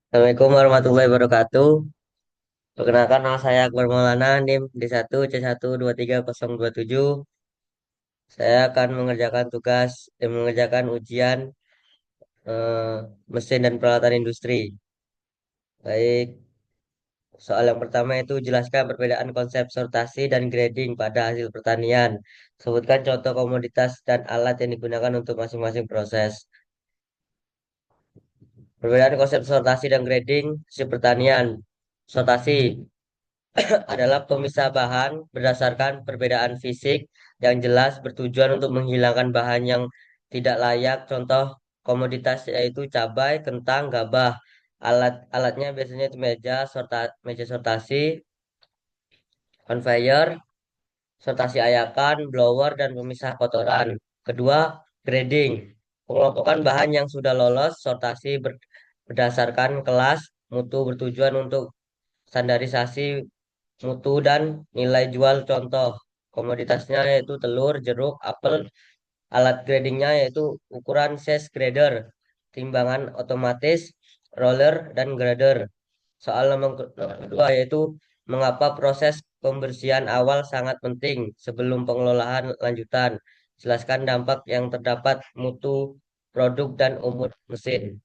Assalamualaikum warahmatullahi wabarakatuh. Perkenalkan nama saya Akbar Maulana, NIM D1C123027. Saya akan mengerjakan tugas dan mengerjakan ujian mesin dan peralatan industri. Baik, soal yang pertama itu jelaskan perbedaan konsep sortasi dan grading pada hasil pertanian. Sebutkan contoh komoditas dan alat yang digunakan untuk masing-masing proses. Perbedaan konsep sortasi dan grading hasil pertanian. Sortasi adalah pemisah bahan berdasarkan perbedaan fisik yang jelas bertujuan untuk menghilangkan bahan yang tidak layak. Contoh komoditas yaitu cabai, kentang, gabah. Alatnya biasanya itu meja sortasi, conveyor, sortasi ayakan, blower, dan pemisah kotoran. Kedua, grading. Pengelompokan bahan yang sudah lolos sortasi berdasarkan kelas mutu bertujuan untuk standarisasi mutu dan nilai jual. Contoh komoditasnya yaitu telur, jeruk, apel. Alat gradingnya yaitu ukuran size grader, timbangan otomatis, roller, dan grader. Soal nomor kedua yaitu mengapa proses pembersihan awal sangat penting sebelum pengelolaan lanjutan. Jelaskan dampak yang terdapat mutu produk dan umur mesin.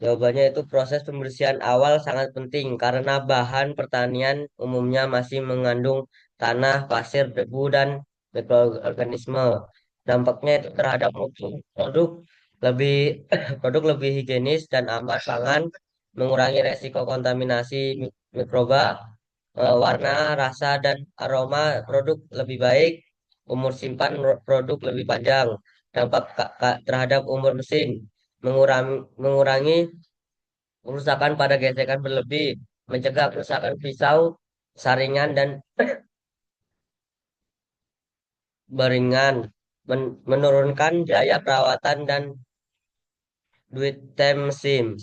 Jawabannya itu proses pembersihan awal sangat penting karena bahan pertanian umumnya masih mengandung tanah, pasir, debu, dan mikroorganisme. Dampaknya itu terhadap mutu produk lebih produk lebih higienis dan aman pangan, mengurangi resiko kontaminasi mikroba, warna, rasa, dan aroma produk lebih baik, umur simpan produk lebih panjang, dampak terhadap umur mesin, mengurangi kerusakan pada gesekan berlebih, mencegah kerusakan pisau, saringan, dan beringan, menurunkan biaya perawatan dan duit tem mesin.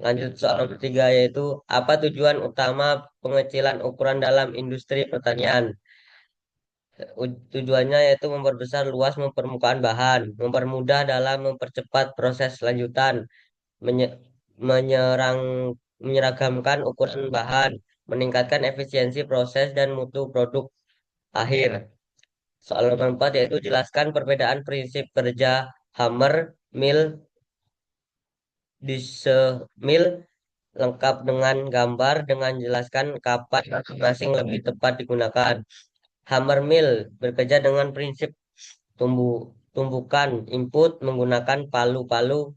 Lanjut soal nomor tiga yaitu apa tujuan utama pengecilan ukuran dalam industri pertanian? Tujuannya yaitu memperbesar luas permukaan bahan, mempermudah dalam mempercepat proses lanjutan, menye- menyerang menyeragamkan ukuran bahan, meningkatkan efisiensi proses dan mutu produk akhir. Soal nomor 4 yaitu jelaskan perbedaan prinsip kerja hammer, mill, disemill lengkap dengan gambar dengan jelaskan kapan masing-masing lebih tepat digunakan. Hammer mill bekerja dengan prinsip tumbukan input menggunakan palu-palu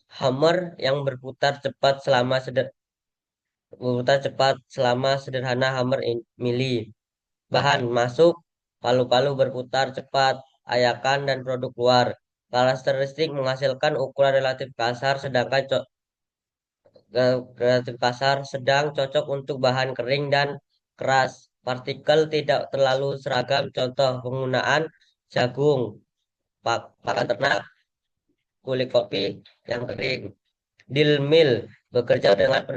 hammer yang berputar cepat selama sederhana hammer mili. Bahan masuk, palu-palu berputar cepat, ayakan dan produk keluar. Karakteristik menghasilkan ukuran relatif kasar sedang cocok untuk bahan kering dan keras. Partikel tidak terlalu seragam. Contoh penggunaan jagung, pakan ternak, kulit kopi yang kering. Deal mill bekerja dengan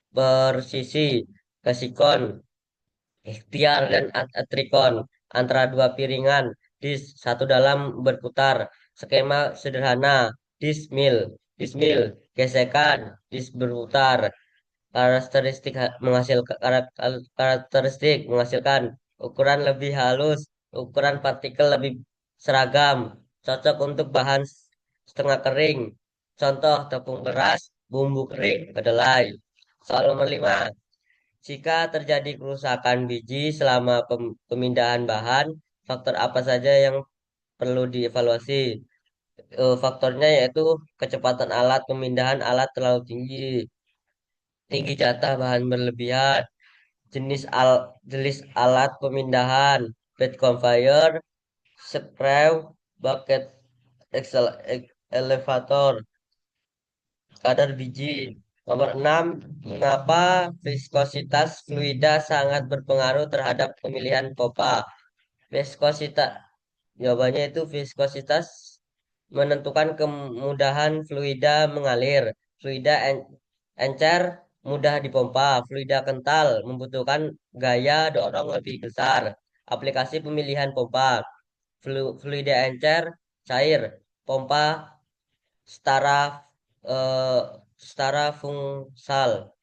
persisi kesikon, ikhtiar dan atrikon antara dua piringan dis satu dalam berputar. Skema sederhana dis mill gesekan dis berputar. Karakteristik menghasilkan ukuran lebih halus, ukuran partikel lebih seragam, cocok untuk bahan setengah kering. Contoh tepung beras, bumbu kering, kedelai. Soal nomor 5. Jika terjadi kerusakan biji selama pemindahan bahan, faktor apa saja yang perlu dievaluasi? Faktornya yaitu kecepatan alat pemindahan alat terlalu tinggi, tinggi jatah bahan berlebihan, jenis alat pemindahan, bed conveyor, screw, bucket, elevator, kadar biji. Nomor 6, mengapa viskositas fluida sangat berpengaruh terhadap pemilihan pompa? Viskositas, jawabannya itu viskositas menentukan kemudahan fluida mengalir. Fluida encer mudah dipompa. Fluida kental membutuhkan gaya dorong lebih besar. Aplikasi pemilihan pompa. Fluida encer cair. Pompa setara eh, setara fungsal,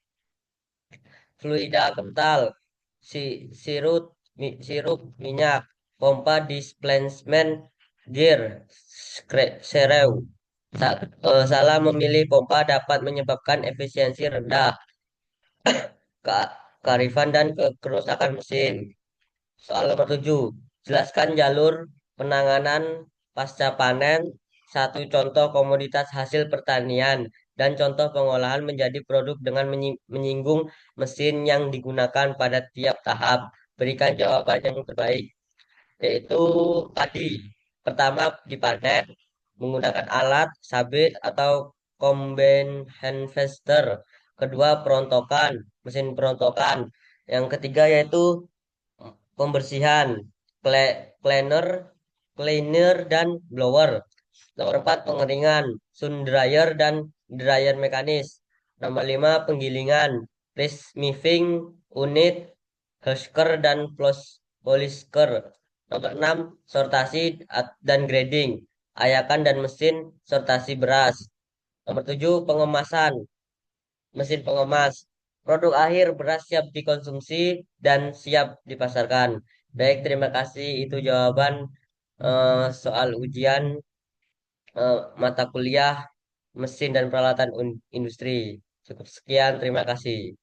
fluida kental, sirup, sirup minyak, pompa displacement gear, serew. Salah memilih pompa dapat menyebabkan efisiensi rendah, kearifan dan kerusakan mesin. Soal nomor 7, jelaskan jalur penanganan pasca panen, satu contoh komoditas hasil pertanian, dan contoh pengolahan menjadi produk dengan menyinggung mesin yang digunakan pada tiap tahap. Berikan jawaban yang terbaik, yaitu padi. Pertama, dipanen menggunakan alat sabit atau combine harvester. Kedua, perontokan, mesin perontokan. Yang ketiga yaitu pembersihan, cleaner, cleaner dan blower. Nomor 4 pengeringan, sun dryer dan dryer mekanis. Nomor 5 penggilingan, press smithing unit, husker dan polisker. Nomor 6 sortasi dan grading, ayakan dan mesin sortasi beras. Nomor 7 pengemasan, mesin pengemas. Produk akhir beras siap dikonsumsi dan siap dipasarkan. Baik, terima kasih. Itu jawaban soal ujian mata kuliah mesin dan peralatan industri. Cukup sekian, terima kasih.